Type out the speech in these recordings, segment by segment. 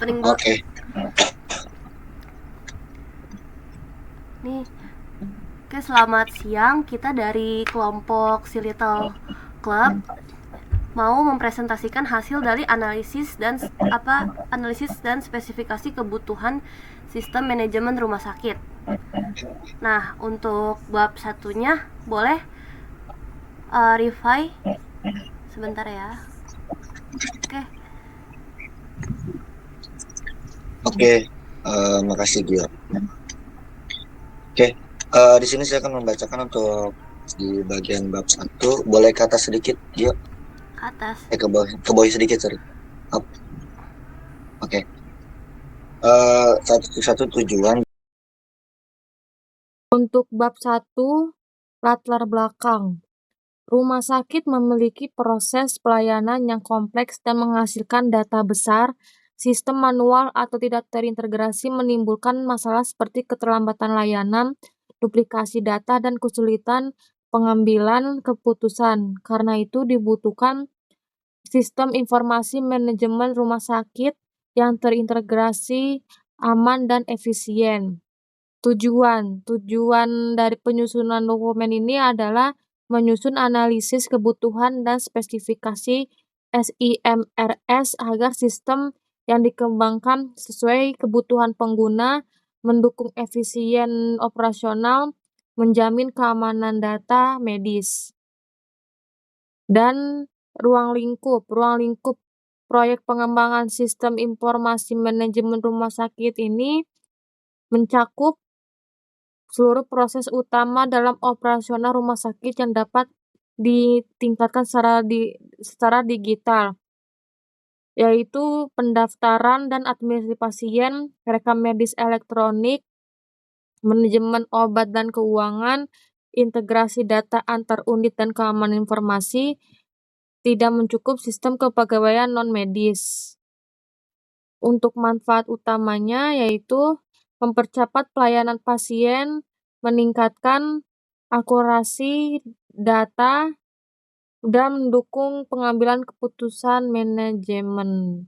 opening dulu. Oke. Nih, oke, selamat siang. Kita dari kelompok Si Little Club mau mempresentasikan hasil dari analisis dan spesifikasi kebutuhan sistem manajemen rumah sakit. Nah, untuk bab satunya boleh Rifai sebentar ya. Oke, makasih Gio. Oke, di sini saya akan membacakan untuk di bagian bab 1. Boleh kata sedikit Gio? Atas. Ke bawah sedikit, sorry. Oke. Satu tujuan. Untuk bab 1, latar belakang. Rumah sakit memiliki proses pelayanan yang kompleks dan menghasilkan data besar. Sistem manual atau tidak terintegrasi menimbulkan masalah seperti keterlambatan layanan, duplikasi data, dan kesulitan pengambilan keputusan. Karena itu dibutuhkan sistem informasi manajemen rumah sakit yang terintegrasi, aman, dan efisien. Tujuan dari penyusunan dokumen ini adalah menyusun analisis kebutuhan dan spesifikasi SIMRS agar sistem yang dikembangkan sesuai kebutuhan pengguna, mendukung efisien operasional, menjamin keamanan data medis. Dan ruang lingkup proyek pengembangan sistem informasi manajemen rumah sakit ini mencakup seluruh proses utama dalam operasional rumah sakit yang dapat ditingkatkan secara digital, yaitu pendaftaran dan administrasi pasien, rekam medis elektronik, manajemen obat dan keuangan, integrasi data antar unit dan keamanan informasi. Tidak mencukup sistem kepegawaian non-medis. Untuk manfaat utamanya yaitu mempercepat pelayanan pasien, meningkatkan akurasi data, dan mendukung pengambilan keputusan manajemen.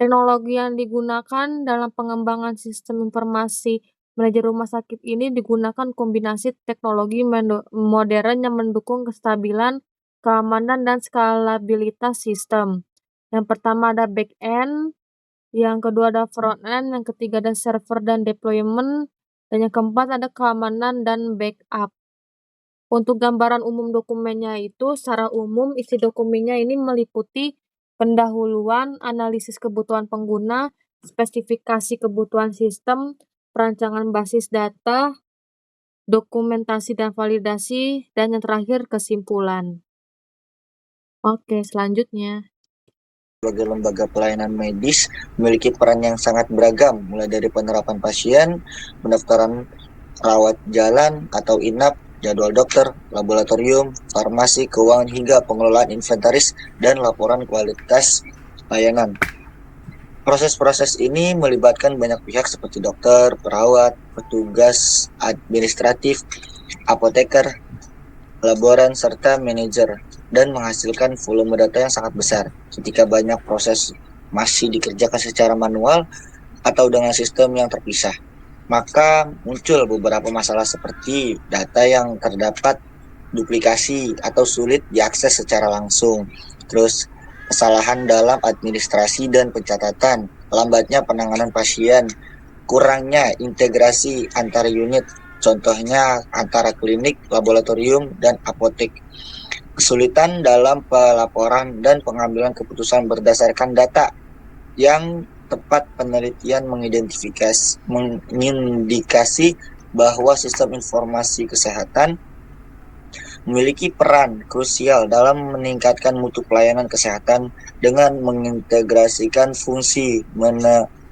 Teknologi yang digunakan dalam pengembangan sistem informasi manajemen rumah sakit ini digunakan kombinasi teknologi modern yang mendukung kestabilan, keamanan, dan skalabilitas sistem. Yang pertama ada back-end, yang kedua ada front-end, yang ketiga ada server dan deployment, dan yang keempat ada keamanan dan backup. Untuk gambaran umum dokumennya itu, secara umum isi dokumennya ini meliputi pendahuluan, analisis kebutuhan pengguna, spesifikasi kebutuhan sistem, perancangan basis data, dokumentasi dan validasi, dan yang terakhir kesimpulan. Oke, selanjutnya. Sebagai lembaga pelayanan medis memiliki peran yang sangat beragam, mulai dari penerapan pasien, pendaftaran rawat jalan atau inap, jadwal dokter, laboratorium, farmasi, keuangan, hingga pengelolaan inventaris dan laporan kualitas layanan. Proses-proses ini melibatkan banyak pihak seperti dokter, perawat, petugas administratif, apoteker, laboran, serta manajer, dan menghasilkan volume data yang sangat besar. Ketika banyak proses masih dikerjakan secara manual atau dengan sistem yang terpisah, maka muncul beberapa masalah seperti data yang terdapat duplikasi atau sulit diakses secara langsung, terus kesalahan dalam administrasi dan pencatatan, lambatnya penanganan pasien, kurangnya integrasi antar unit, contohnya antara klinik, laboratorium, dan apotek, kesulitan dalam pelaporan dan pengambilan keputusan berdasarkan data yang tepat. Penelitian mengindikasi bahwa sistem informasi kesehatan memiliki peran krusial dalam meningkatkan mutu pelayanan kesehatan dengan mengintegrasikan fungsi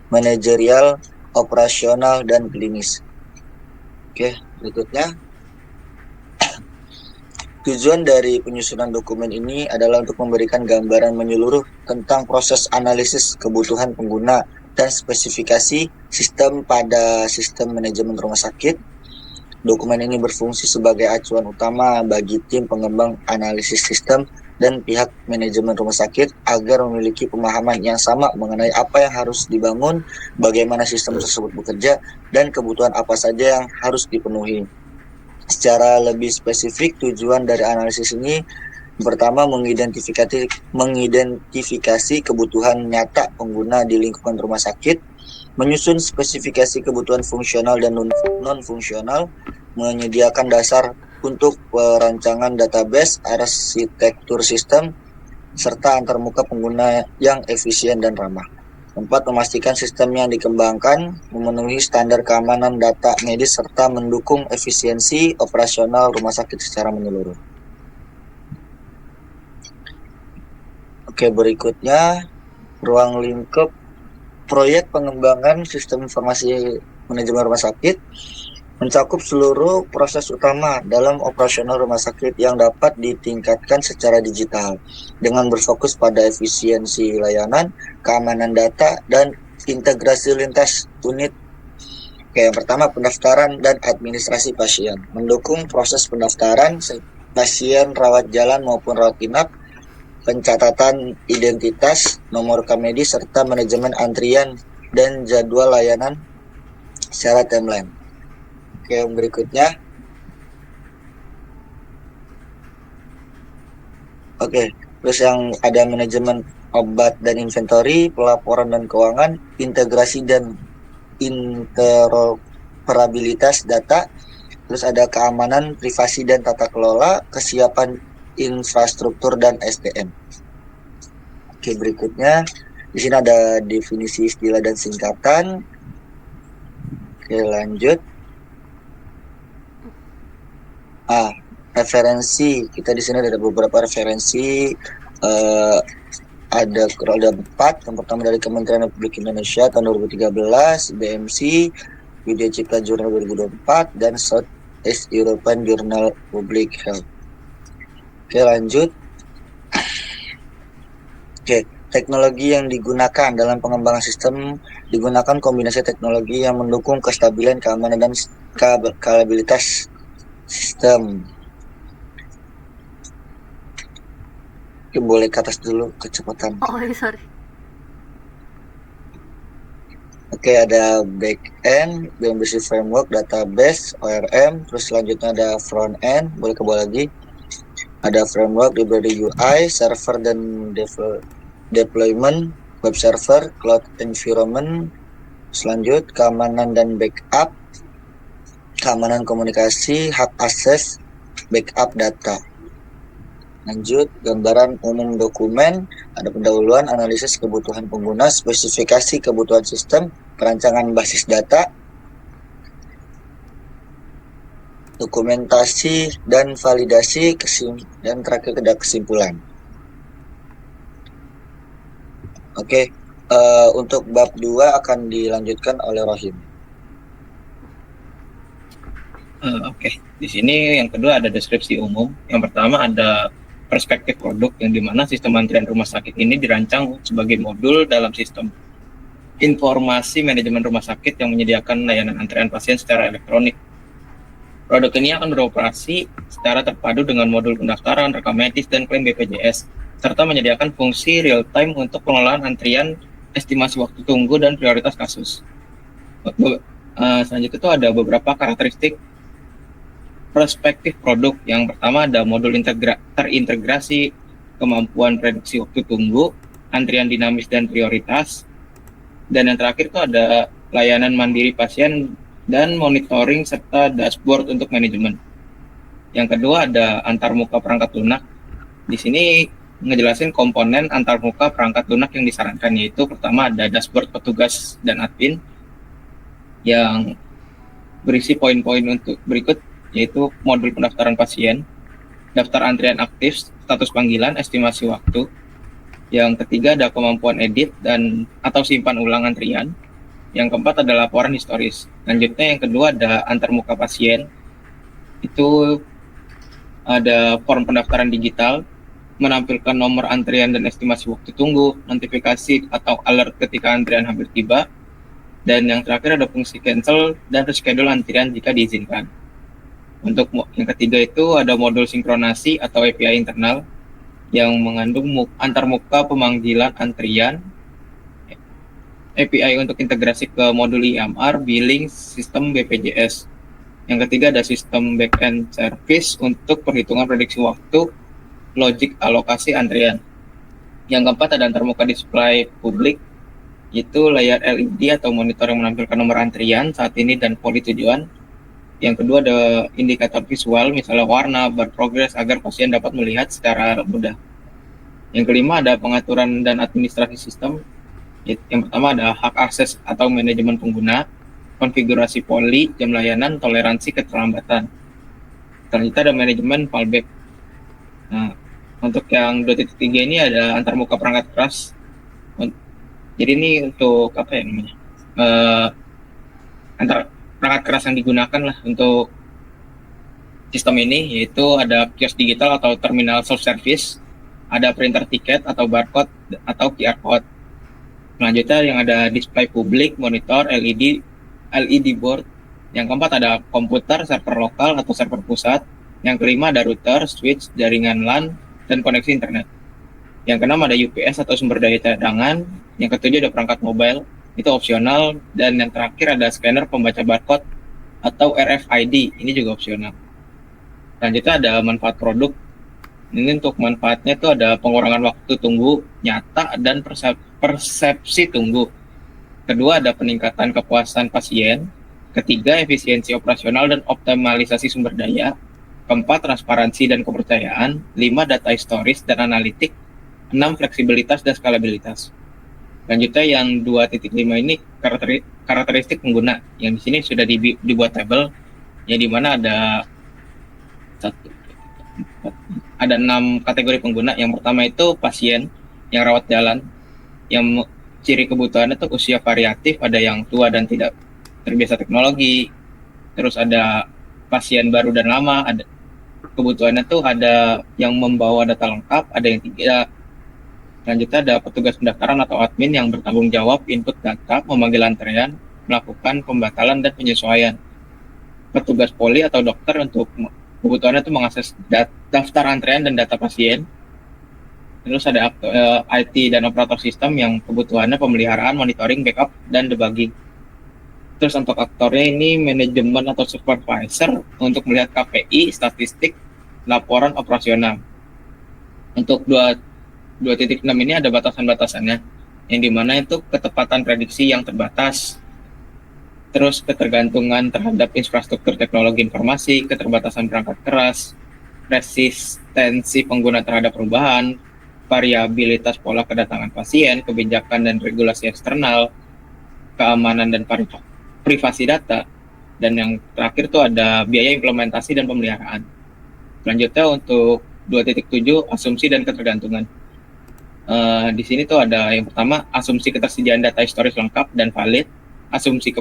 manajerial, operasional, dan klinis. Oke, berikutnya. Tujuan dari penyusunan dokumen ini adalah untuk memberikan gambaran menyeluruh tentang proses analisis kebutuhan pengguna dan spesifikasi sistem pada sistem manajemen rumah sakit. Dokumen ini berfungsi sebagai acuan utama bagi tim pengembang analisis sistem dan pihak manajemen rumah sakit agar memiliki pemahaman yang sama mengenai apa yang harus dibangun, bagaimana sistem tersebut bekerja, dan kebutuhan apa saja yang harus dipenuhi. Secara lebih spesifik, tujuan dari analisis ini pertama mengidentifikasi kebutuhan nyata pengguna di lingkungan rumah sakit, menyusun spesifikasi kebutuhan fungsional dan non-fungsional, menyediakan dasar untuk perancangan database, arsitektur sistem, serta antarmuka pengguna yang efisien dan ramah. 4. Memastikan sistem yang dikembangkan memenuhi standar keamanan data medis serta mendukung efisiensi operasional rumah sakit secara menyeluruh. Oke, berikutnya ruang lingkup proyek pengembangan sistem informasi manajemen rumah sakit mencakup seluruh proses utama dalam operasional rumah sakit yang dapat ditingkatkan secara digital dengan berfokus pada efisiensi layanan, keamanan data, dan integrasi lintas unit. Oke, yang pertama pendaftaran dan administrasi pasien. Mendukung proses pendaftaran pasien rawat jalan maupun rawat inap, pencatatan identitas, nomor rekam medis, serta manajemen antrian dan jadwal layanan secara timeline. Oke, yang berikutnya. Oke, terus yang ada manajemen obat dan inventory, pelaporan dan keuangan, integrasi dan interoperabilitas data, terus ada keamanan, privasi dan tata kelola, kesiapan infrastruktur dan SDM. Oke, berikutnya di sini ada definisi istilah dan singkatan. Oke, lanjut. Referensi. Kita di sini ada beberapa referensi. Ada 4. Yang pertama dari Kementerian Republik Indonesia tahun 2013, BMC, Widya Cipta Jurnal 2024, dan South East European Journal Public Health. Oke, lanjut. Oke, teknologi yang digunakan dalam pengembangan sistem digunakan kombinasi teknologi yang mendukung kestabilan, keamanan, dan skalabilitas sistem. Oke, boleh ke atas dulu kecepatan. Oh, sorry. Oke, ada back-end, BMBC Framework, database, ORM, terus selanjutnya ada front-end, boleh ke bawah lagi. Ada framework, library UI, server dan deployment, web server, cloud environment, selanjut keamanan dan backup, keamanan komunikasi, hak akses, backup data. Lanjut, gambaran umum dokumen, ada pendahuluan, analisis kebutuhan pengguna, spesifikasi kebutuhan sistem, perancangan basis data, dokumentasi dan validasi, dan terakhir ada kesimpulan. Oke, untuk bab 2 akan dilanjutkan oleh Rohim. Oke, di sini yang kedua ada deskripsi umum. Yang pertama ada perspektif produk, yang dimana sistem antrian rumah sakit ini dirancang sebagai modul dalam sistem informasi manajemen rumah sakit yang menyediakan layanan antrian pasien secara elektronik. Produk ini akan beroperasi secara terpadu dengan modul pendaftaran, rekam medis, dan klaim BPJS, serta menyediakan fungsi real-time untuk pengelolaan antrian, estimasi waktu tunggu, dan prioritas kasus. Selanjutnya itu ada beberapa karakteristik perspektif produk. Yang pertama ada modul terintegrasi, kemampuan prediksi waktu tunggu, antrian dinamis dan prioritas, dan yang terakhir itu ada layanan mandiri pasien dan monitoring serta dashboard untuk manajemen. Yang kedua ada antarmuka perangkat lunak. Di sini ngejelasin komponen antarmuka perangkat lunak yang disarankan, yaitu pertama ada dashboard petugas dan admin yang berisi poin-poin untuk berikut, yaitu modul pendaftaran pasien, daftar antrian aktif, status panggilan, estimasi waktu. Yang ketiga ada kemampuan edit dan atau simpan ulang antrian. Yang keempat ada laporan historis. Lanjutnya yang kedua ada antarmuka pasien. Itu ada form pendaftaran digital, menampilkan nomor antrian dan estimasi waktu tunggu, notifikasi atau alert ketika antrian hampir tiba. Dan yang terakhir ada fungsi cancel dan reschedule antrian jika diizinkan. Untuk yang ketiga itu ada modul sinkronasi atau API internal, yang mengandung antarmuka pemanggilan antrian, API untuk integrasi ke modul EMR, billing, sistem BPJS. Yang ketiga ada sistem backend service untuk perhitungan prediksi waktu, logik alokasi antrian. Yang keempat ada antarmuka display publik, yaitu layar LED atau monitor yang menampilkan nomor antrian saat ini dan poli tujuan. Yang kedua ada indikator visual, misalnya warna, bar progress, agar pasien dapat melihat secara mudah. Yang kelima ada pengaturan dan administrasi sistem. Yang pertama ada hak akses atau manajemen pengguna, konfigurasi poli, jam layanan, toleransi keterlambatan. Selanjutnya ada manajemen fallback. Nah, untuk yang 2.3 ini ada antarmuka perangkat keras. Jadi ini untuk apa ya namanya? Perangkat keras yang digunakan lah untuk sistem ini, yaitu ada kios digital atau terminal self-service, ada printer tiket atau barcode atau QR code. Selanjutnya yang ada display publik, monitor, LED board. Yang keempat ada komputer, server lokal atau server pusat. Yang kelima ada router, switch, jaringan LAN, dan koneksi internet. Yang keenam ada UPS atau sumber daya cadangan. Yang ketujuh ada perangkat mobile, itu opsional. Dan yang terakhir ada scanner pembaca barcode atau RFID, ini juga opsional. Selanjutnya ada manfaat produk. Ini untuk manfaatnya itu ada pengurangan waktu tunggu nyata dan persepsi tunggu. Kedua ada peningkatan kepuasan pasien. Ketiga efisiensi operasional dan optimalisasi sumber daya. Keempat transparansi dan kepercayaan. 5 data historis dan analitik. 6 fleksibilitas dan skalabilitas. Selanjutnya yang 2.5 ini karakteristik pengguna. Yang di sini sudah dibuat tabel yang dimana ada 6 kategori pengguna. Yang pertama itu pasien yang rawat jalan, yang ciri kebutuhannya itu usia variatif, ada yang tua dan tidak terbiasa teknologi. Terus ada pasien baru dan lama, ada kebutuhannya tuh ada yang membawa data lengkap, ada yang tidak. Selanjutnya ada petugas pendaftaran atau admin yang bertanggung jawab input data, memanggil antrean, melakukan pembatalan dan penyesuaian. Petugas poli atau dokter untuk kebutuhannya itu mengakses daftar antrean dan data pasien. Terus ada IT dan operator sistem yang kebutuhannya pemeliharaan, monitoring, backup, dan debugging. Terus untuk aktornya ini manajemen atau supervisor untuk melihat KPI, statistik, laporan operasional. Untuk 2.6 ini ada batasan-batasannya, yang dimana itu ketepatan prediksi yang terbatas, terus ketergantungan terhadap infrastruktur teknologi informasi, keterbatasan perangkat keras, resistensi pengguna terhadap perubahan, variabilitas pola kedatangan pasien, kebijakan dan regulasi eksternal, keamanan dan privasi data, dan yang terakhir itu ada biaya implementasi dan pemeliharaan. Selanjutnya untuk 2.7 asumsi dan ketergantungan. Di sini tuh ada yang pertama asumsi ketersediaan data historis lengkap dan valid, asumsi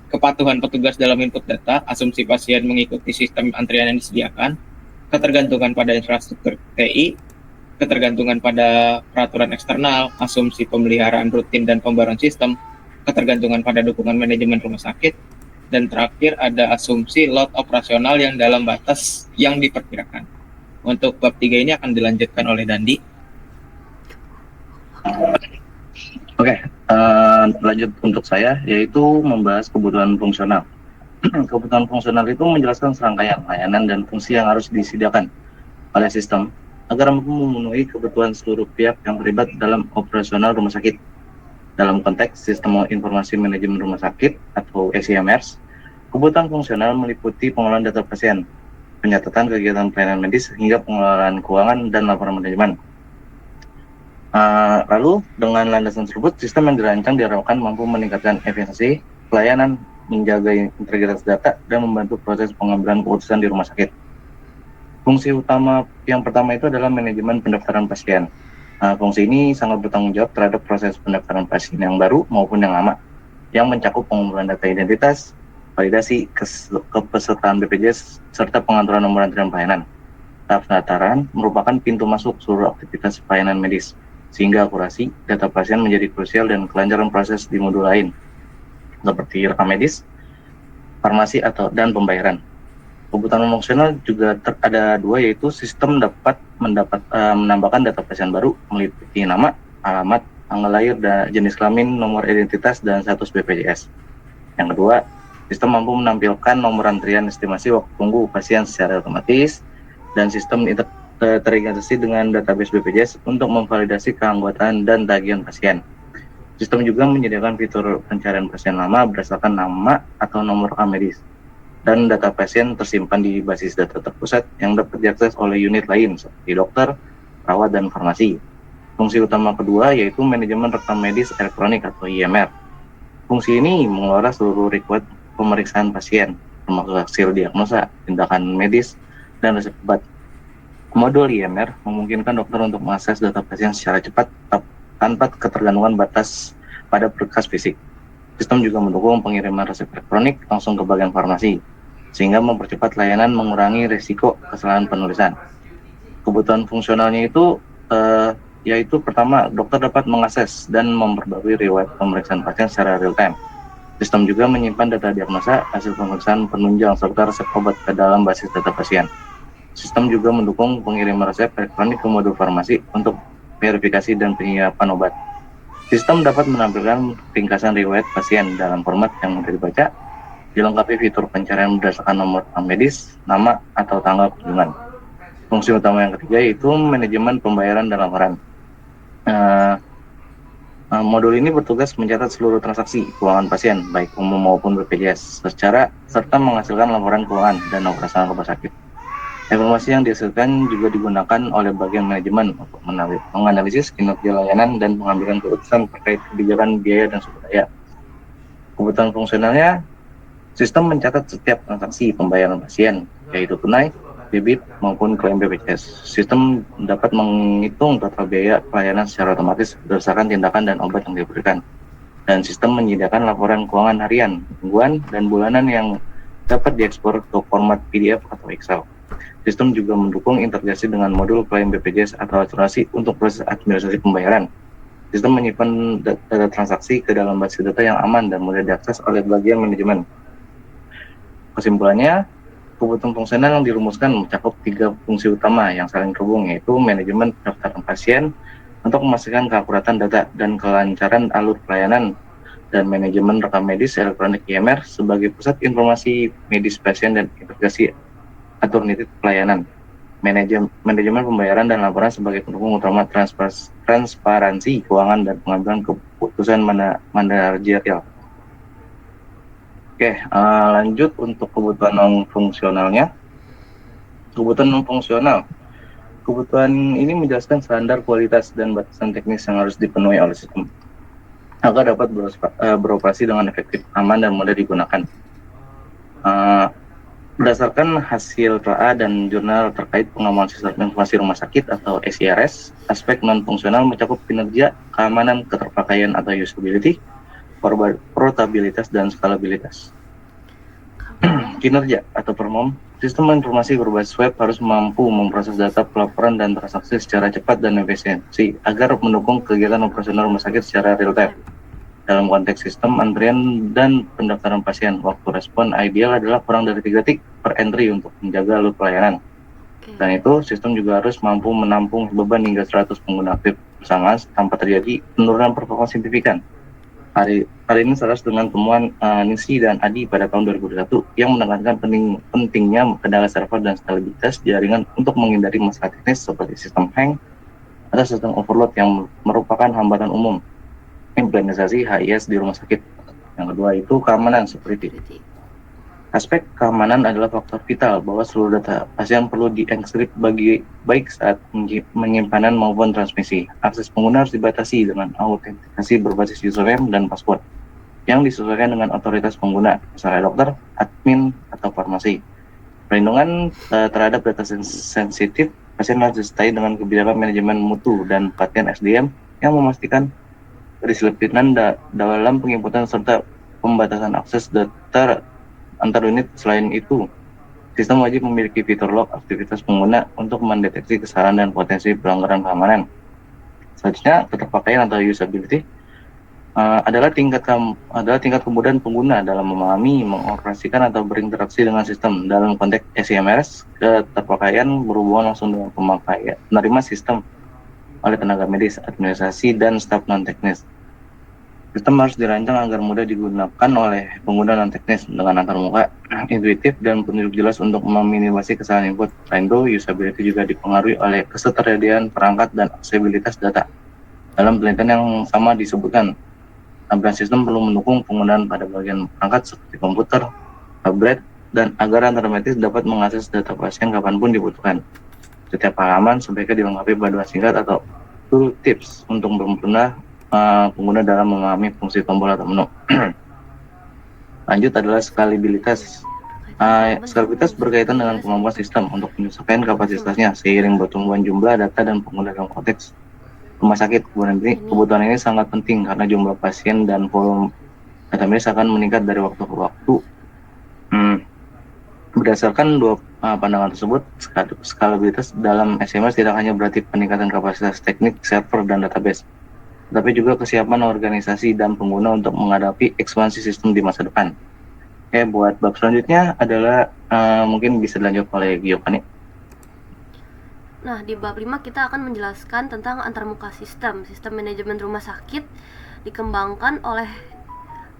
kepatuhan petugas dalam input data, asumsi pasien mengikuti sistem antrian yang disediakan, ketergantungan pada infrastruktur TI, ketergantungan pada peraturan eksternal, asumsi pemeliharaan rutin dan pembaruan sistem, ketergantungan pada dukungan manajemen rumah sakit, dan terakhir ada asumsi load operasional yang dalam batas yang diperkirakan. Untuk bab 3 ini akan dilanjutkan oleh Dandi. Oke, lanjut untuk saya, yaitu membahas kebutuhan fungsional. Kebutuhan fungsional itu menjelaskan serangkaian layanan dan fungsi yang harus disediakan oleh sistem agar mampu memenuhi kebutuhan seluruh pihak yang terlibat dalam operasional rumah sakit. Dalam konteks sistem informasi manajemen rumah sakit atau SIMRs, kebutuhan fungsional meliputi pengelolaan data pasien, penyatatan kegiatan pelayanan medis, hingga pengelolaan keuangan dan laporan manajemen. Lalu dengan landasan tersebut, sistem yang dirancang diharapkan mampu meningkatkan efisiensi pelayanan, menjaga integritas data, dan membantu proses pengambilan keputusan di rumah sakit. Fungsi utama yang pertama itu adalah manajemen pendaftaran pasien. Fungsi ini sangat bertanggung jawab terhadap proses pendaftaran pasien yang baru maupun yang lama, yang mencakup pengumpulan data identitas, validasi, kepesertaan BPJS, serta pengaturan nomor antrian pelayanan. Tahap pendaftaran merupakan pintu masuk seluruh aktivitas pelayanan medis, sehingga akurasi data pasien menjadi krusial dan kelancaran proses di modul lain, seperti rekam medis, farmasi dan pembayaran. Kebutuhan fungsional juga ada dua, yaitu sistem dapat menambahkan data pasien baru meliputi nama, alamat, tanggal lahir, dan jenis kelamin, nomor identitas, dan status BPJS. Yang kedua, sistem mampu menampilkan nomor antrian estimasi waktu tunggu pasien secara otomatis, dan sistem terintegrasi dengan database BPJS untuk memvalidasi keanggotaan dan tagihan pasien. Sistem juga menyediakan fitur pencarian pasien lama berdasarkan nama atau nomor rekam medis, dan data pasien tersimpan di basis data terpusat yang dapat diakses oleh unit lain seperti dokter, perawat, dan farmasi. Fungsi utama kedua yaitu manajemen rekam medis elektronik atau IMR. Fungsi ini mengelola seluruh record pemeriksaan pasien, termasuk hasil diagnosa, tindakan medis, dan resep obat. Modul IMR memungkinkan dokter untuk mengakses data pasien secara cepat tanpa ketergantungan batas pada berkas fisik. Sistem juga mendukung pengiriman resep elektronik langsung ke bagian farmasi, sehingga mempercepat layanan, mengurangi risiko kesalahan penulisan. Kebutuhan fungsionalnya itu yaitu pertama, dokter dapat mengakses dan memperbarui riwayat pemeriksaan pasien secara real time. Sistem juga menyimpan data diagnosa, hasil pemeriksaan penunjang, serta resep obat ke dalam basis data pasien. Sistem juga mendukung pengiriman resep elektronik ke modul farmasi untuk verifikasi dan penyiapan obat. Sistem dapat menampilkan ringkasan riwayat pasien dalam format yang mudah dibaca, dilengkapi fitur pencarian berdasarkan nomor rekam medis, nama, atau tanggal kunjungan. Fungsi utama yang ketiga yaitu manajemen pembayaran dan laporan. Modul ini bertugas mencatat seluruh transaksi keuangan pasien, baik umum maupun BPJS, serta menghasilkan laporan keuangan dan operasional rumah sakit. Informasi yang dihasilkan juga digunakan oleh bagian manajemen untuk menganalisis kinerja layanan dan pengambilan keputusan terkait kebijakan biaya dan sumber daya. Kebutuhan fungsionalnya, sistem mencatat setiap transaksi pembayaran pasien, yaitu tunai, debit, maupun klaim BPJS. Sistem dapat menghitung total biaya pelayanan secara otomatis berdasarkan tindakan dan obat yang diberikan. Dan sistem menyediakan laporan keuangan harian, mingguan, dan bulanan yang dapat diekspor ke format PDF atau Excel. Sistem juga mendukung integrasi dengan modul klaim BPJS atau asuransi untuk proses administrasi pembayaran. Sistem menyimpan data transaksi ke dalam basis data yang aman dan mudah diakses oleh bagian manajemen. Kesimpulannya, kebutuhan fungsional yang dirumuskan mencakup 3 fungsi utama yang saling terhubung, yaitu manajemen pendaftaran pasien untuk memastikan keakuratan data dan kelancaran alur pelayanan, dan manajemen rekam medis elektronik IMR sebagai pusat informasi medis pasien dan integrasi atur nitip pelayanan. Manajemen pembayaran dan laporan sebagai pendukung utama transparansi keuangan dan pengambilan keputusan manajerial. Oke, lanjut untuk kebutuhan non-fungsionalnya. Kebutuhan non-fungsional. Kebutuhan ini menjelaskan standar kualitas dan batasan teknis yang harus dipenuhi oleh sistem agar dapat beroperasi dengan efektif, aman, dan mudah digunakan. Berdasarkan hasil TLA dan jurnal terkait pengembangan sistem informasi rumah sakit atau SIRS, aspek non-fungsional mencakup kinerja, keamanan, keterpakaian atau usability, portabilitas, dan skalabilitas. Kinerja atau perform, sistem informasi berbasis web harus mampu memproses data pelaporan dan transaksi secara cepat dan efisiensi agar mendukung kegiatan operasional rumah sakit secara real time. Dalam konteks sistem antrian dan pendaftaran pasien, waktu respon ideal adalah kurang dari 3 detik per entry untuk menjaga alur pelayanan. Dan itu, sistem juga harus mampu menampung beban hingga 100 pengguna aktif bersamaan tanpa terjadi penurunan performa signifikan. Hari ini selaras dengan temuan Nisi dan Adi pada tahun 2021 yang menekankan pentingnya kendala server dan stabilitas jaringan untuk menghindari masalah teknis seperti sistem hang atau sistem overload yang merupakan hambatan umum implementasi HIS di rumah sakit. Yang kedua itu keamanan security. Aspek keamanan adalah faktor vital bahwa seluruh data pasien perlu dienkripsi baik saat penyimpanan maupun transmisi. Akses pengguna harus dibatasi dengan autentikasi berbasis username dan password yang disesuaikan dengan otoritas pengguna, misalnya dokter, admin, atau farmasi. Perlindungan terhadap data sensitif pasien harus disertai dengan kebijakan manajemen mutu dan pelatihan SDM yang memastikan kedisiplinan dalam penginputan serta pembatasan akses data antar unit. Selain itu, sistem wajib memiliki fitur log aktivitas pengguna untuk mendeteksi kesalahan dan potensi pelanggaran keamanan. Selanjutnya, keterpakaian atau usability. adalah tingkat kemudahan pengguna dalam memahami, mengoperasikan atau berinteraksi dengan sistem. Dalam konteks SIMS, keterpakaian berhubungan langsung dengan penerima sistem oleh tenaga medis, administrasi, dan staf non-teknis. Sistem harus dirancang agar mudah digunakan oleh pengguna non-teknis dengan antar muka, intuitif, dan petunjuk jelas untuk meminimasi kesalahan input. Selain itu, usability juga dipengaruhi oleh ketersediaan perangkat dan aksesibilitas data. Dalam penelitian yang sama disebutkan, tampilan sistem perlu mendukung penggunaan pada bagian perangkat seperti komputer, tablet, dan agar antar medis dapat mengakses data pasien kapanpun dibutuhkan. Setiap halaman sebaiknya dilengkapi panduan singkat atau tool tips untuk mempermudah pengguna dalam memahami fungsi tombol atau menu. Lanjut adalah skalabilitas. Skalabilitas berkaitan dengan kemampuan sistem untuk menyesuaikan kapasitasnya seiring pertumbuhan jumlah data dan pengguna dalam konteks rumah sakit. Kebutuhan ini sangat penting karena jumlah pasien dan volume data medis akan meningkat dari waktu ke waktu. Berdasarkan dua pandangan tersebut, skalabilitas dalam SMS tidak hanya berarti peningkatan kapasitas teknik server dan database, tapi juga kesiapan organisasi dan pengguna untuk menghadapi ekspansi sistem di masa depan. Oke, buat bab selanjutnya adalah mungkin bisa dilanjut oleh Giovanni. Nah, di bab 5 kita akan menjelaskan tentang antarmuka sistem manajemen rumah sakit dikembangkan oleh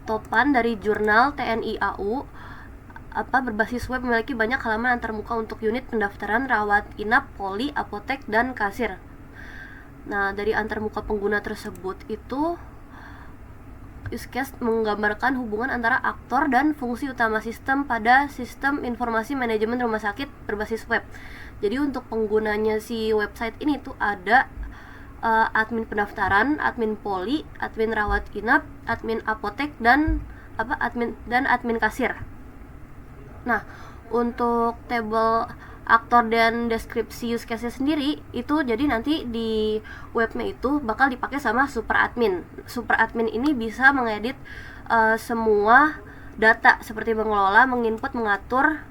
topan dari jurnal TNI AU. Berbasis web memiliki banyak halaman antarmuka untuk unit pendaftaran, rawat inap, poli, apotek, dan kasir. Nah, dari antarmuka pengguna tersebut itu use case menggambarkan hubungan antara aktor dan fungsi utama sistem pada sistem informasi manajemen rumah sakit berbasis web. Jadi untuk penggunanya si website ini tuh ada admin pendaftaran, admin poli, admin rawat inap, admin apotek, dan admin kasir. Nah, untuk table aktor dan deskripsi use case-nya sendiri itu jadi nanti di webnya itu bakal dipakai sama super admin. Super admin ini bisa mengedit semua data seperti mengelola, menginput, mengatur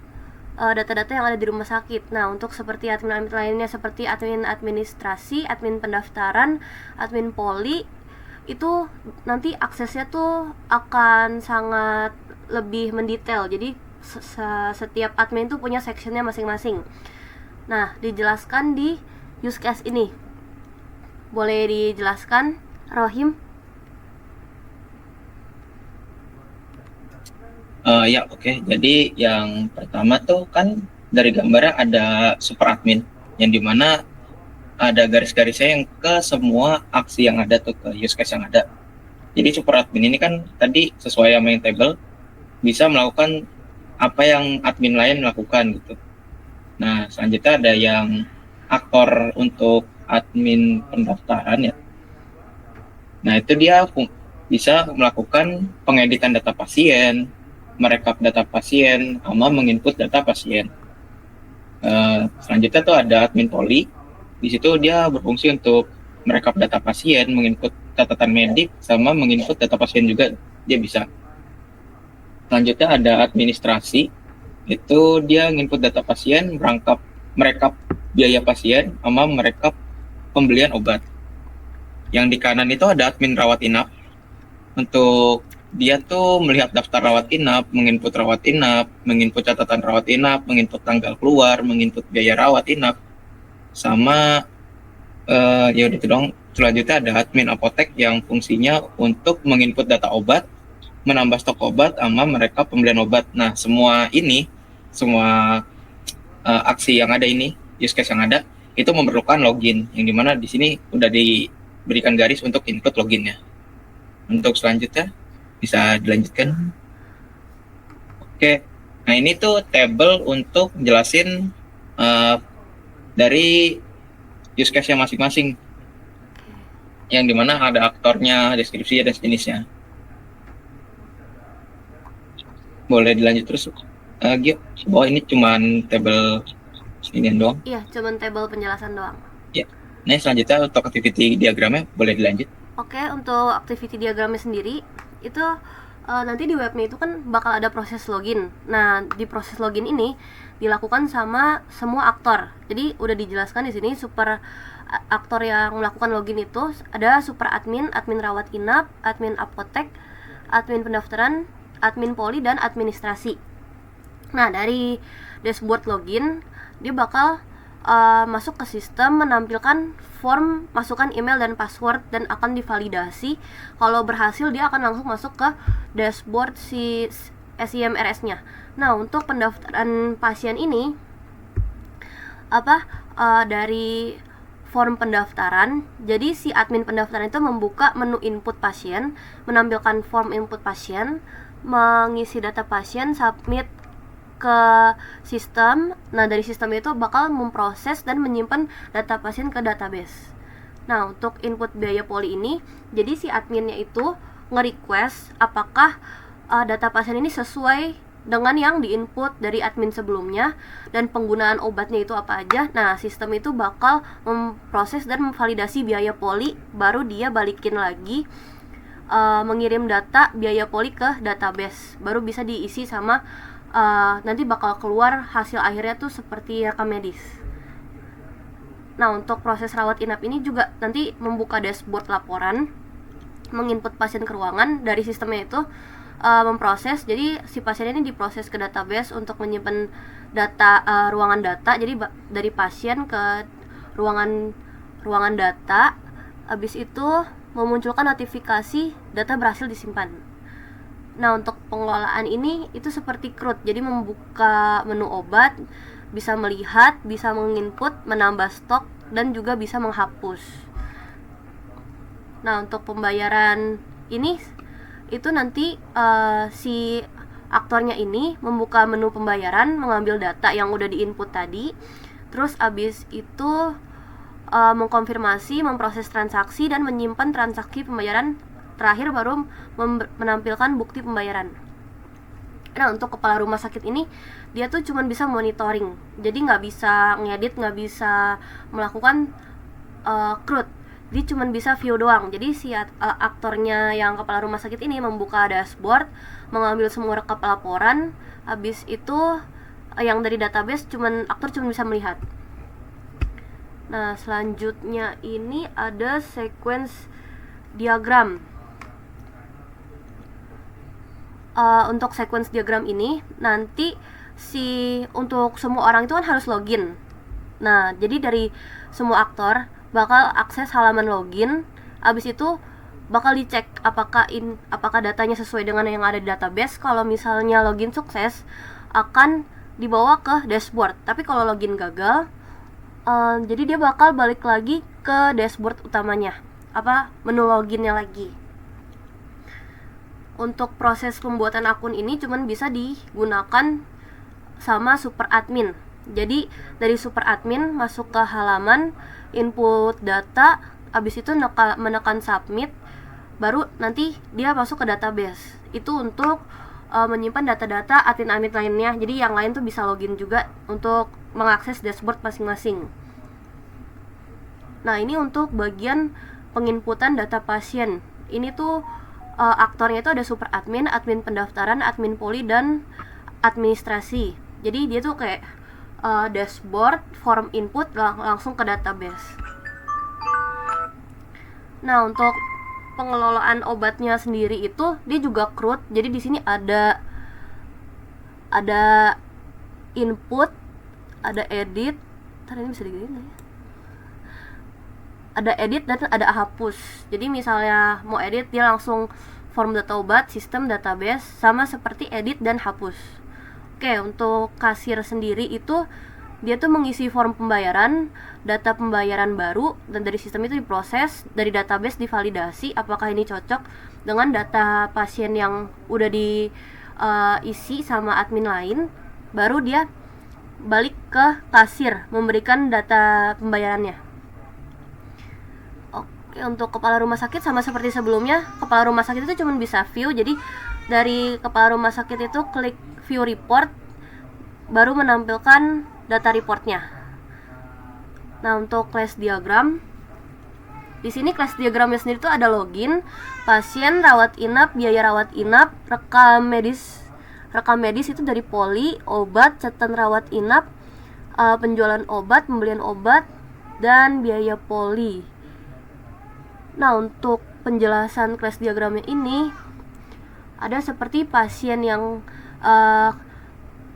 data-data yang ada di rumah sakit. Nah, untuk seperti admin lainnya seperti admin administrasi, admin pendaftaran, admin poli, itu nanti aksesnya tuh akan sangat lebih mendetail. Jadi setiap admin itu punya sectionnya masing-masing. Nah, dijelaskan di use case ini. Boleh dijelaskan, Rohim? Ya, oke. Jadi yang pertama tuh kan dari gambarnya ada super admin yang dimana ada garis-garisnya yang ke semua aksi yang ada tuh, ke use case yang ada. Jadi super admin ini kan tadi sesuai sama yang table bisa melakukan apa yang admin lain melakukan gitu. Nah, selanjutnya ada yang aktor untuk admin pendaftaran ya. Nah, itu dia bisa melakukan pengeditan data pasien, merekap data pasien, sama menginput data pasien. Selanjutnya tuh ada admin poli. Di situ dia berfungsi untuk merekap data pasien, menginput catatan medik, sama menginput data pasien juga dia bisa. Selanjutnya ada administrasi, itu dia nginput data pasien, merekap biaya pasien, sama merekap pembelian obat. Yang di kanan itu ada admin rawat inap, untuk dia tuh melihat daftar rawat inap, menginput rawat inap, menginput catatan rawat inap, menginput tanggal keluar, menginput biaya rawat inap, sama ya udah itu dong. Selanjutnya ada admin apotek yang fungsinya untuk menginput data obat, menambah stok obat, sama merekap pembelian obat. Nah, semua aksi yang ada ini, use case yang ada, itu memerlukan login, yang dimana di sini udah diberikan garis untuk input loginnya. Untuk selanjutnya bisa dilanjutkan. Oke, nah ini tuh table untuk jelasin dari use case-nya masing-masing, yang dimana ada aktornya, deskripsi, dan sejenisnya. Boleh dilanjut terus, Gio? Oh, ini cuman table ini doang? Iya, cuman table penjelasan doang. Ya. Nah, selanjutnya untuk activity diagramnya boleh dilanjut. Oke, untuk activity diagramnya sendiri itu nanti di webnya itu kan bakal ada proses login. Nah, di proses login ini dilakukan sama semua aktor. Jadi udah dijelaskan di sini aktor yang melakukan login itu ada super admin, admin rawat inap, admin apotek, admin pendaftaran, admin poli, dan administrasi. Nah, dari dashboard login dia bakal masuk ke sistem, menampilkan form, masukkan email dan password, dan akan divalidasi. Kalau berhasil dia akan langsung masuk ke dashboard si SIMRS-nya. Nah, untuk pendaftaran pasien ini dari form pendaftaran, jadi si admin pendaftaran itu membuka menu input pasien, menampilkan form input pasien, mengisi data pasien, submit ke sistem. Nah, dari sistem itu bakal memproses dan menyimpan data pasien ke database. Nah, untuk input biaya poli ini, jadi si adminnya itu nge-request apakah data pasien ini sesuai dengan yang diinput dari admin sebelumnya dan penggunaan obatnya itu apa aja. Nah, sistem itu bakal memproses dan memvalidasi biaya poli, baru dia balikin lagi mengirim data biaya poli ke database, baru bisa diisi sama nanti bakal keluar hasil akhirnya tuh seperti rekam medis. Nah, untuk proses rawat inap ini juga nanti membuka dashboard laporan, menginput pasien ke ruangan, dari sistemnya itu memproses. Jadi si pasien ini diproses ke database untuk menyimpan data ruangan data. Jadi dari pasien ke ruangan data, habis itu memunculkan notifikasi data berhasil disimpan. Nah, untuk pengelolaan ini itu seperti CRUD, jadi membuka menu obat, bisa melihat, bisa menginput, menambah stok, dan juga bisa menghapus. Nah, untuk pembayaran ini itu nanti si aktornya ini membuka menu pembayaran, mengambil data yang udah diinput tadi, terus abis itu mengkonfirmasi, memproses transaksi, dan menyimpan transaksi pembayaran. Terakhir baru menampilkan bukti pembayaran. Nah, untuk kepala rumah sakit ini dia tuh cuma bisa monitoring, jadi nggak bisa ngedit, nggak bisa melakukan CRUD. Dia cuma bisa view doang. Jadi si aktornya yang kepala rumah sakit ini membuka dashboard, mengambil semua rekap laporan, habis itu yang dari database aktor cuma bisa melihat. Nah, selanjutnya ini ada sequence diagram. Untuk sequence diagram ini nanti untuk semua orang itu kan harus login. Nah, jadi dari semua aktor bakal akses halaman login, abis itu bakal dicek apakah datanya sesuai dengan yang ada di database. Kalau misalnya login sukses, akan dibawa ke dashboard. Tapi kalau login gagal, jadi dia bakal balik lagi ke dashboard utamanya, menu loginnya lagi. Untuk proses pembuatan akun ini cuman bisa digunakan sama super admin. Jadi dari super admin masuk ke halaman, input data, habis itu menekan submit, baru nanti dia masuk ke database. Itu untuk menyimpan data-data admin-admin lainnya. Jadi yang lain tuh bisa login juga untuk mengakses dashboard masing-masing. Nah, ini untuk bagian penginputan data pasien. Ini tuh aktornya itu ada super admin, admin pendaftaran, admin poli, dan administrasi. Jadi dia tuh kayak dashboard, form input langsung ke database. Nah, untuk pengelolaan obatnya sendiri itu dia juga CRUD. Jadi di sini ada input, ada edit. Ntar ini bisa digini ya. Ada edit dan ada hapus. Jadi misalnya mau edit, dia langsung form data obat, sistem database, sama seperti edit dan hapus. Oke, untuk kasir sendiri itu dia tuh mengisi form pembayaran, data pembayaran baru, dan dari sistem itu diproses, dari database divalidasi apakah ini cocok dengan data pasien yang udah diisi sama admin lain, baru dia balik ke kasir memberikan data pembayarannya. Oke, untuk kepala rumah sakit sama seperti sebelumnya, kepala rumah sakit itu cuma bisa view. Jadi dari kepala rumah sakit itu klik view report, baru menampilkan data reportnya. Nah, untuk class diagram Di sini kelas diagramnya sendiri tuh ada login, pasien, rawat inap, biaya rawat inap, rekam medis itu dari poli, obat, catatan rawat inap, penjualan obat, pembelian obat, dan biaya poli. Nah, untuk penjelasan kelas diagramnya ini ada seperti pasien yang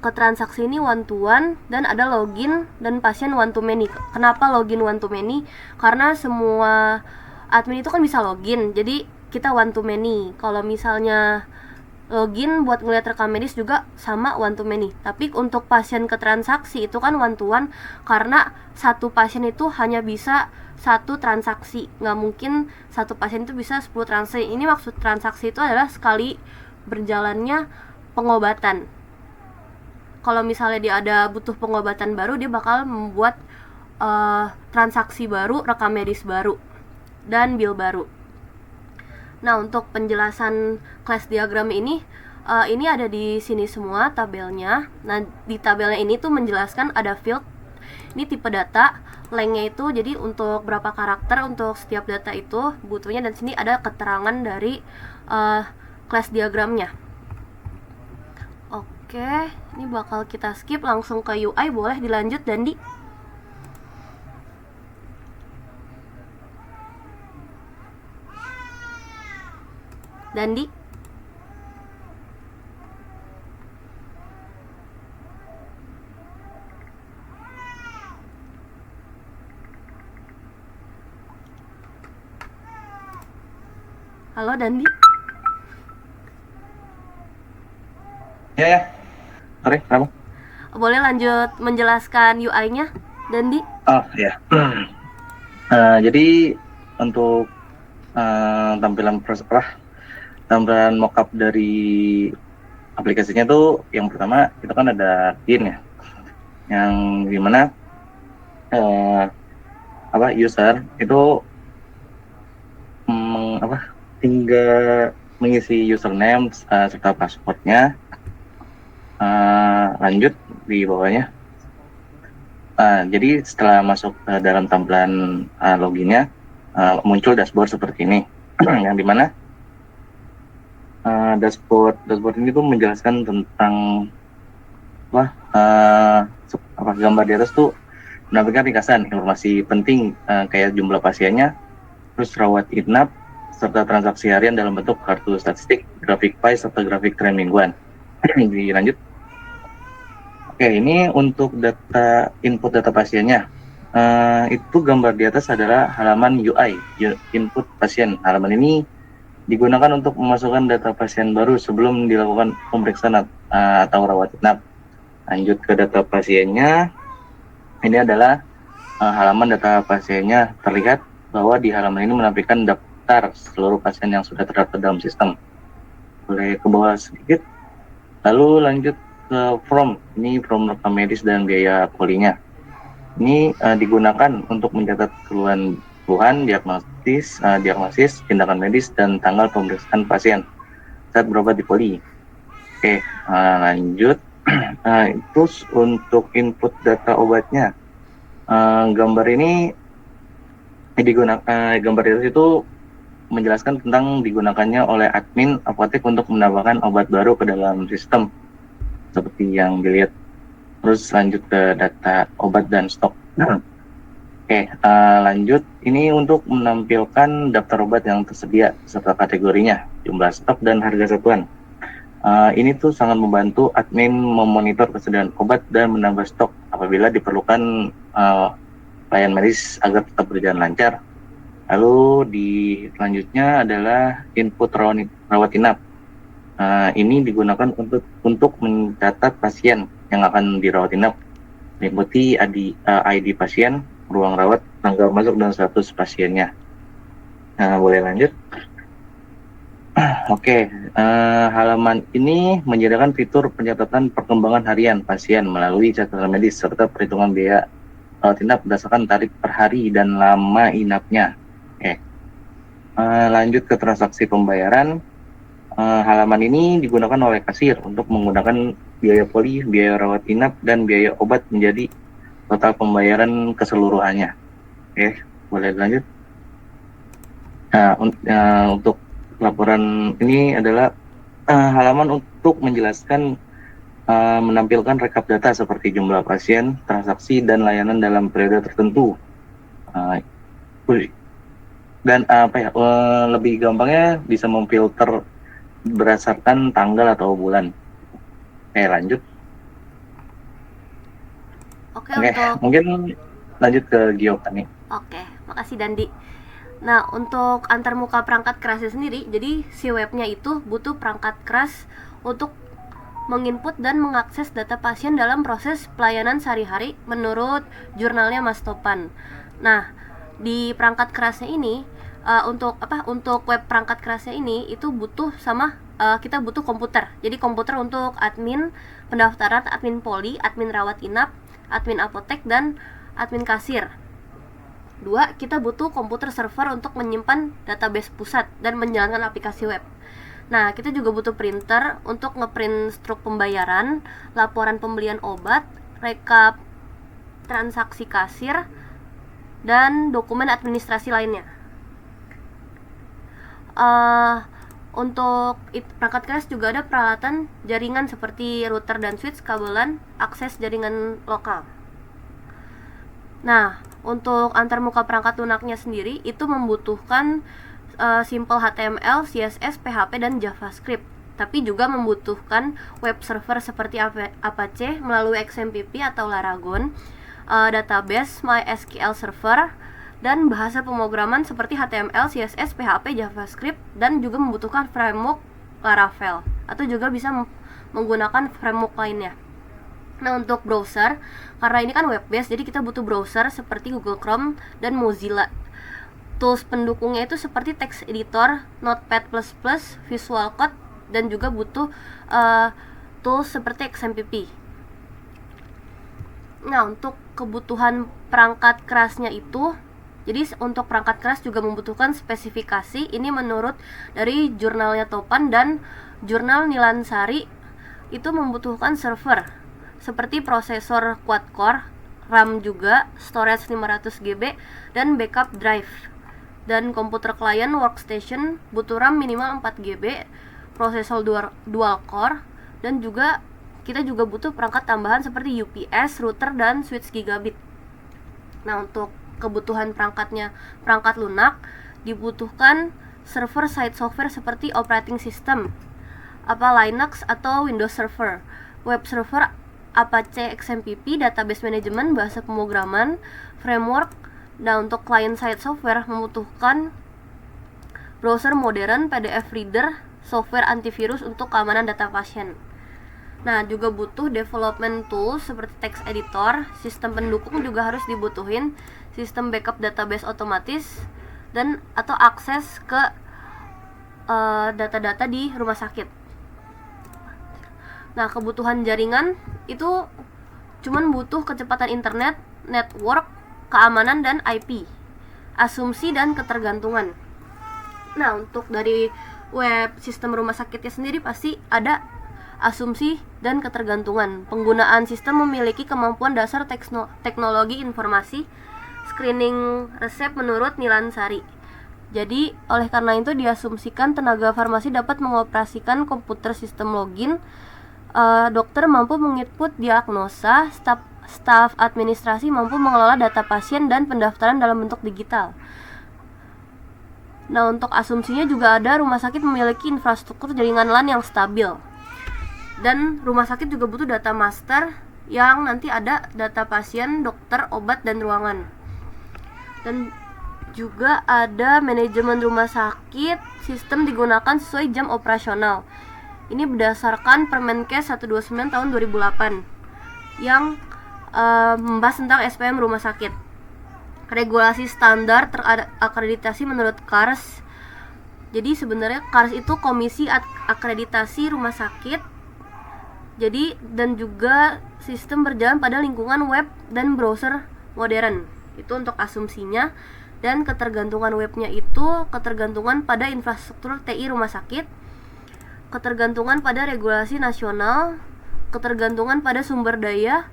ke transaksi ini one to one, dan ada login dan pasien one to many. Kenapa login one to many? Karena semua admin itu kan bisa login, jadi kita one to many. Kalau misalnya login buat ngeliat rekam medis juga sama one to many. Tapi untuk pasien ke transaksi itu kan one to one, karena satu pasien itu hanya bisa satu transaksi. Nggak mungkin satu pasien itu bisa 10 transaksi. Ini maksud transaksi itu adalah sekali berjalannya pengobatan. Kalau misalnya dia ada butuh pengobatan baru, dia bakal membuat transaksi baru, rekam medis baru, dan bill baru. Nah, untuk penjelasan class diagram ini ada di sini semua tabelnya. Nah, di tabelnya ini tuh menjelaskan ada field, ini tipe data, lengthnya itu jadi untuk berapa karakter untuk setiap data itu butuhnya, dan sini ada keterangan dari class diagramnya. Oke, ini bakal kita skip langsung ke UI. Boleh dilanjut, Dandi? Dandi? Halo, Dandi? Ya. Sorry, kenapa? Boleh lanjut menjelaskan UI-nya, Dandi? Oh, ya. Jadi untuk tampilan mockup dari aplikasinya tuh yang pertama itu kan ada DIN ya, yang dimana user itu tinggal mengisi username serta passwordnya. Lanjut di bawahnya. Jadi setelah masuk dalam tampilan loginnya, muncul dashboard seperti ini, yang dimana dashboard ini tuh menjelaskan tentang gambar di atas tuh menampilkan ringkasan informasi penting kayak jumlah pasiennya, terus rawat inap, serta transaksi harian dalam bentuk kartu statistik, grafik pie, serta grafik tren mingguan. Dilanjut. Oke, ini untuk input data pasiennya. Itu gambar di atas adalah halaman UI, input pasien. Halaman ini digunakan untuk memasukkan data pasien baru sebelum dilakukan pemeriksaan atau rawat inap. Lanjut ke data pasiennya. Ini adalah halaman data pasiennya. Terlihat bahwa di halaman ini menampilkan daftar seluruh pasien yang sudah terdaftar dalam sistem. Boleh ke bawah sedikit. Lalu lanjut ke form. Ini form rekam medis dan biaya polinya. Ini digunakan untuk mencatat keluhan, diagnosis, tindakan medis, dan tanggal pemeriksaan pasien saat berobat di poli. Oke, lanjut. Terus untuk input data obatnya, gambar ini gambar itu menjelaskan tentang digunakannya oleh admin apotek untuk menambahkan obat baru ke dalam sistem seperti yang dilihat. Terus lanjut ke data obat dan stok. Oke, lanjut. Ini untuk menampilkan daftar obat yang tersedia serta kategorinya, jumlah stok, dan harga satuan. Ini tuh sangat membantu admin memonitor kesediaan obat dan menambah stok apabila diperlukan pelayanan medis agar tetap berjalan lancar. Lalu di selanjutnya adalah input rawat inap. Ini digunakan untuk mencatat pasien yang akan dirawat inap, meliputi ID pasien, ruang rawat, tanggal masuk, dan status pasiennya. Boleh lanjut. Oke, halaman ini menyediakan fitur pencatatan perkembangan harian pasien melalui catatan medis serta perhitungan biaya rawat inap berdasarkan tarif per hari dan lama inapnya. Oke, lanjut ke transaksi pembayaran. Halaman ini digunakan oleh kasir untuk menggunakan biaya poli, biaya rawat inap, dan biaya obat menjadi total pembayaran keseluruhannya. Oke, boleh lanjut. Untuk laporan ini adalah halaman untuk menjelaskan menampilkan rekap data seperti jumlah pasien, transaksi, dan layanan dalam periode tertentu. Dan lebih gampangnya bisa memfilter berdasarkan tanggal atau bulan. Lanjut. Oke, Oke, untuk mungkin lanjut ke Giovanni. Oke, makasih Dandi. Nah, untuk antarmuka perangkat kerasnya sendiri, jadi si webnya itu butuh perangkat keras untuk menginput dan mengakses data pasien dalam proses pelayanan sehari-hari menurut jurnalnya Mas Topan. Nah, di perangkat kerasnya ini untuk web perangkat kerasnya ini itu butuh kita butuh komputer. Jadi komputer untuk admin pendaftaran, admin poli, admin rawat inap, admin apotek, dan admin kasir. 2, kita butuh komputer server untuk menyimpan database pusat dan menjalankan aplikasi web. Nah, kita juga butuh printer untuk ngeprint struk pembayaran, laporan pembelian obat, rekap transaksi kasir, dan dokumen administrasi lainnya. Untuk perangkat keras juga ada peralatan jaringan seperti router dan switch, kabelan, akses jaringan lokal. Nah, untuk antarmuka perangkat lunaknya sendiri itu membutuhkan simple HTML, CSS, PHP, dan JavaScript. Tapi juga membutuhkan web server seperti Apache melalui XMPP atau Laragon, database MySQL server, dan bahasa pemrograman seperti HTML, CSS, PHP, JavaScript, dan juga membutuhkan framework Laravel atau juga bisa menggunakan framework lainnya. Nah, untuk browser, karena ini kan web based, jadi kita butuh browser seperti Google Chrome dan Mozilla. Tools pendukungnya itu seperti text editor, Notepad++, Visual Code, dan juga butuh tools seperti XMPP. Nah, untuk kebutuhan perangkat kerasnya itu, jadi untuk perangkat keras juga membutuhkan spesifikasi. Ini menurut dari jurnalnya Topan dan jurnal Nilansari itu membutuhkan server seperti prosesor quad-core, RAM juga, storage 500 GB, dan backup drive. Dan komputer klien workstation butuh RAM minimal 4 GB, prosesor dual core, dan juga kita juga butuh perangkat tambahan seperti UPS, router, dan switch gigabit. Nah, untuk kebutuhan perangkat lunak dibutuhkan server side software seperti operating system, Linux atau Windows Server, web server Apache XMPP, database management, bahasa pemrograman, framework. Nah, untuk client side software membutuhkan browser modern, PDF reader, software antivirus untuk keamanan data pasien. Nah, juga butuh development tools seperti text editor, sistem pendukung juga harus dibutuhin, sistem backup database otomatis, dan atau akses ke data-data di rumah sakit. Nah, kebutuhan jaringan itu cuman butuh kecepatan internet, network, keamanan, dan IP, asumsi, dan ketergantungan. Nah, untuk dari web sistem rumah sakitnya sendiri pasti ada asumsi dan ketergantungan. Penggunaan sistem memiliki kemampuan dasar teknologi informasi screening resep menurut Nilansari. Jadi, oleh karena itu diasumsikan tenaga farmasi dapat mengoperasikan komputer sistem login, dokter mampu menginput diagnosa, staf administrasi mampu mengelola data pasien dan pendaftaran dalam bentuk digital. Nah, untuk asumsinya juga ada rumah sakit memiliki infrastruktur jaringan LAN yang stabil. Dan rumah sakit juga butuh data master yang nanti ada data pasien, dokter, obat, dan ruangan. Dan juga ada manajemen rumah sakit, sistem digunakan sesuai jam operasional. Ini berdasarkan Permenkes 129 tahun 2008 yang membahas tentang SPM rumah sakit. Regulasi standar terakreditasi menurut KARS. Jadi sebenarnya KARS itu Komisi Akreditasi Rumah Sakit. Jadi dan juga sistem berjalan pada lingkungan web dan browser modern. Itu untuk asumsinya. Dan ketergantungan webnya itu ketergantungan pada infrastruktur TI rumah sakit, ketergantungan pada regulasi nasional, ketergantungan pada sumber daya,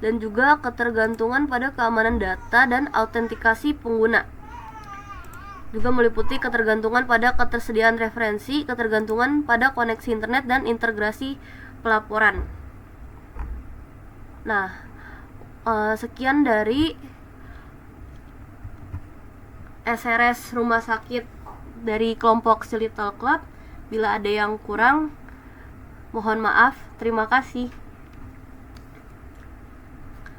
dan juga ketergantungan pada keamanan data dan autentikasi pengguna. juga meliputi ketergantungan pada ketersediaan referensi, ketergantungan pada koneksi internet, dan integrasi pelaporan. Nah, sekian dari SRS Rumah Sakit dari kelompok Silitol Club. Bila ada yang kurang, mohon maaf. Terima kasih.